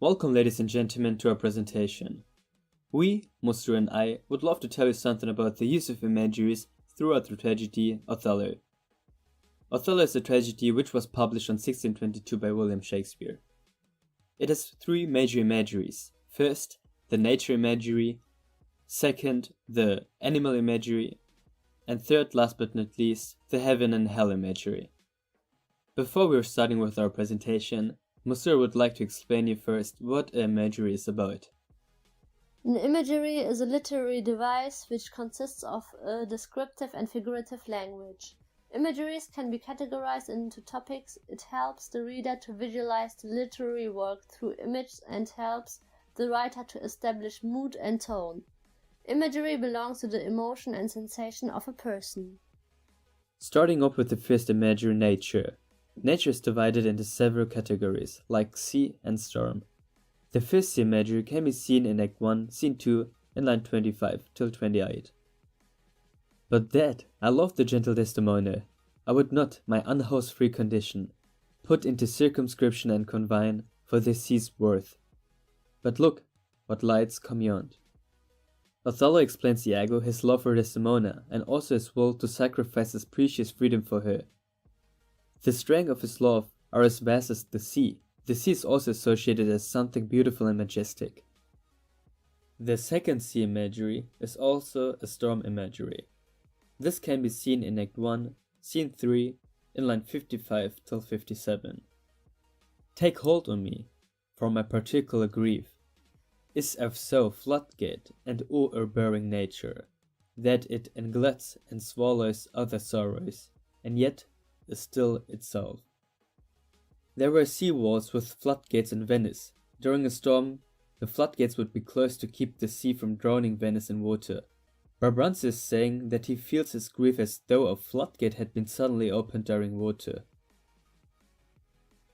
Welcome, ladies and gentlemen, to our presentation. We, Musser and I, would love to tell you something about the use of imageries throughout the tragedy Othello. Othello is a tragedy which was published in 1622 by William Shakespeare. It has three major imageries. First, the nature imagery, second, the animal imagery, and third, last but not least, the heaven and hell imagery. Before we're starting with our presentation, Musser would like to explain you first what imagery is about. An imagery is a literary device which consists of a descriptive and figurative language. Imageries can be categorized into topics. It helps the reader to visualize the literary work through image and helps the writer to establish mood and tone. Imagery belongs to the emotion and sensation of a person. Starting up with the first imagery, nature. Nature is divided into several categories, like sea and storm. The first sea imagery can be seen in Act 1, Scene 2, in line 25 till 28. But that, I love the gentle Desdemona. I would not, my unhouse-free condition, put into circumscription and confine, for the sea's worth. But look, what lights come beyond. Othello explains Iago his love for Desdemona, and also his will to sacrifice his precious freedom for her. The strength of his love are as vast as the sea. The sea is also associated as something beautiful and majestic. The second sea imagery is also a storm imagery. This can be seen in Act 1, Scene 3, in line 55 till 57. Take hold on me, for my particular grief is of so floodgate and o'erbearing nature, that it engluts and swallows other sorrows, and yet is still itself. There were sea walls with floodgates in Venice. During a storm, the floodgates would be closed to keep the sea from drowning Venice in water. Brabantio is saying that he feels his grief as though a floodgate had been suddenly opened during water.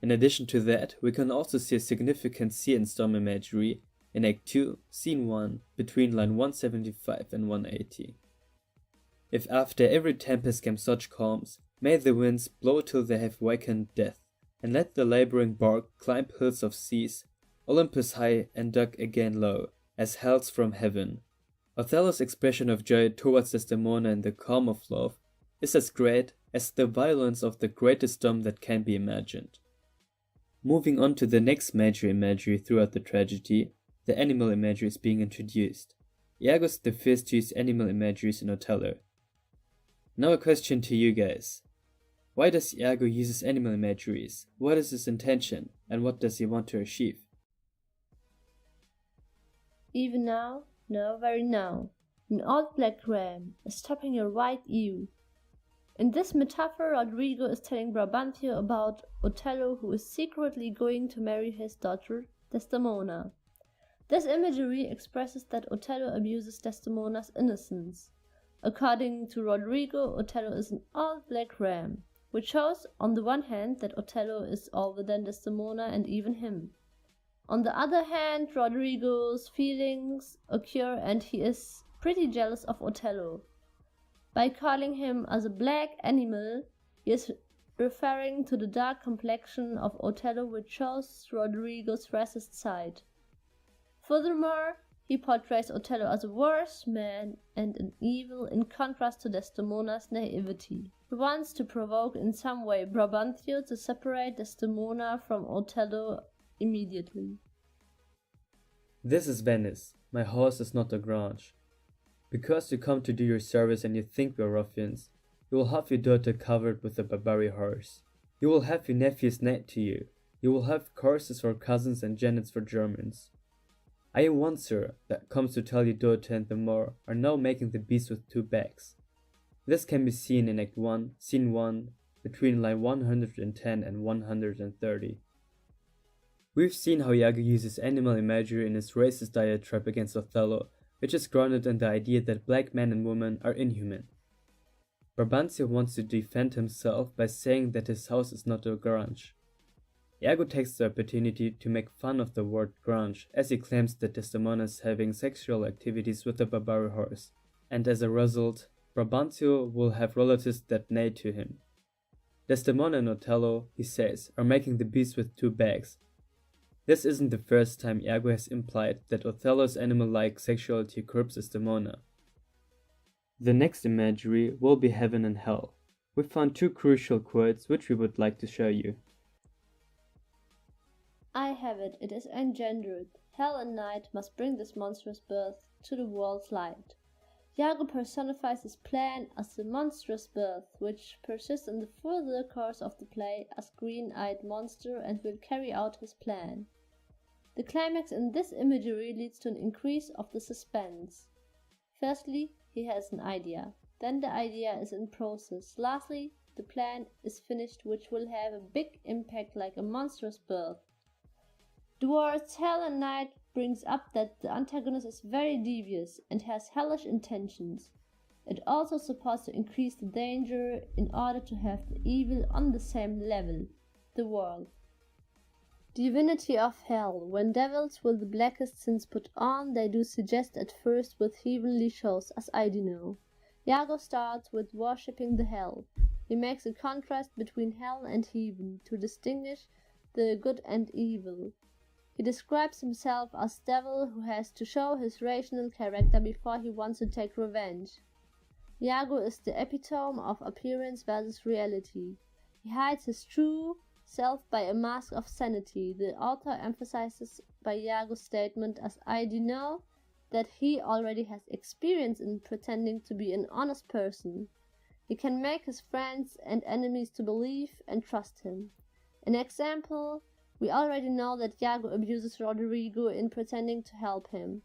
In addition to that, we can also see a significant sea and storm imagery in Act 2, Scene 1, between line 175 and 180. If after every tempest came such calms, may the winds blow till they have wakened death, and let the labouring bark climb hills of seas, Olympus high and duck again low, as hells from heaven. Othello's expression of joy towards Desdemona in the calm of love is as great as the violence of the greatest storm that can be imagined. Moving on to the next major imagery throughout the tragedy, the animal imagery is being introduced. Iago is the first to use animal imageries in Othello. Now a question to you guys. Why does Iago use animal imageries? What is his intention, and what does he want to achieve? Even now, no, very now, an old black ram is stopping your white ewe. In this metaphor, Rodrigo is telling Brabantio about Othello, who is secretly going to marry his daughter, Desdemona. This imagery expresses that Othello abuses Desdemona's innocence. According to Rodrigo, Othello is an old black ram, which shows on the one hand that Othello is older than Desdemona and even him. On the other hand, Rodrigo's feelings occur and he is pretty jealous of Othello. By calling him as a black animal, he is referring to the dark complexion of Othello, which shows Rodrigo's racist side. Furthermore, he portrays Othello as a worse man and an evil in contrast to Desdemona's naivety. He wants to provoke in some way Brabantio to separate Desdemona from Othello immediately. This is Venice. My house is not a grange. Because you come to do your service and you think we are ruffians, you will have your daughter covered with a Barbary horse. You will have your nephews nagged to you. You will have curses for cousins and janets for Germans. I am one, sir, that comes to tell your daughter and the Moor are now making the beast with two backs. This can be seen in Act 1, Scene 1, between line 110 and 130. We've seen how Iago uses animal imagery in his racist diatribe against Othello, which is grounded in the idea that black men and women are inhuman. Brabantio wants to defend himself by saying that his house is not a grange. Iago takes the opportunity to make fun of the word grange, as he claims that Desdemona is having sexual activities with a Barbary horse, and as a result, Brabantio will have relatives that neigh to him. Desdemona and Othello, he says, are making the beast with two backs, This isn't the first time Iago has implied that Othello's animal-like sexuality curbs Desdemona. The next imagery will be heaven and hell. We found two crucial quotes which we would like to show you. I have it, it is engendered. Hell and night must bring this monstrous birth to the world's light. Iago personifies his plan as the monstrous birth, which persists in the further course of the play as green-eyed monster and will carry out his plan. The climax in this imagery leads to an increase of the suspense. Firstly, he has an idea. Then the idea is in process. Lastly, the plan is finished, which will have a big impact like a monstrous birth. The words hell and night brings up that the antagonist is very devious and has hellish intentions. It also supports to increase the danger in order to have the evil on the same level, the world. Divinity of hell. When devils will the blackest sins put on, they do suggest at first with heavenly shows, as I do know. Iago starts with worshipping the hell. He makes a contrast between hell and heaven to distinguish the good and evil. He describes himself as devil who has to show his rational character before he wants to take revenge. Iago is the epitome of appearance versus reality. He hides his true self by a mask of sanity. The author emphasizes by Iago's statement as I do know that he already has experience in pretending to be an honest person. He can make his friends and enemies to believe and trust him. An example, we already know that Iago abuses Roderigo in pretending to help him.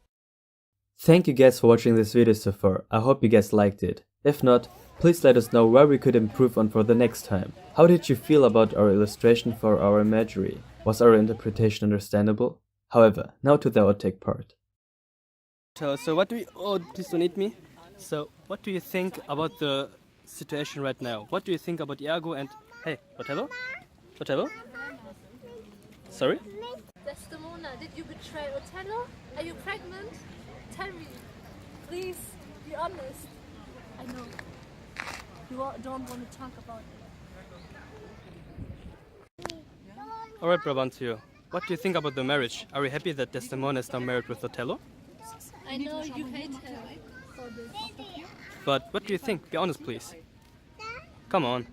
Thank you guys for watching this video so far. I hope you guys liked it. If not, please let us know where we could improve on for the next time. How did you feel about our illustration for our imagery? Was our interpretation understandable? However, now to the outtake part. So what do you... Oh, please don't eat me. So what do you think about the situation right now? What do you think about Iago and... Hey, Othello? Othello? Sorry? Desdemona, did you betray Othello? Are you pregnant? Tell me. Please, be honest. I know. You don't want to talk about it. Alright, Brabantio. What do you think about the marriage? Are you happy that Desdemona is now married with Othello? I know you hate her for this. But what do you think? Be honest, please. Come on.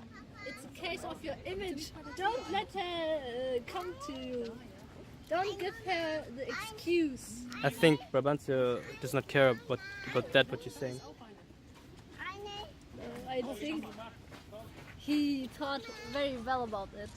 It's a case of your image. Don't let her come to you. Don't give her the excuse. I think Brabantio does not care about that, what you're saying. I think he thought very well about it.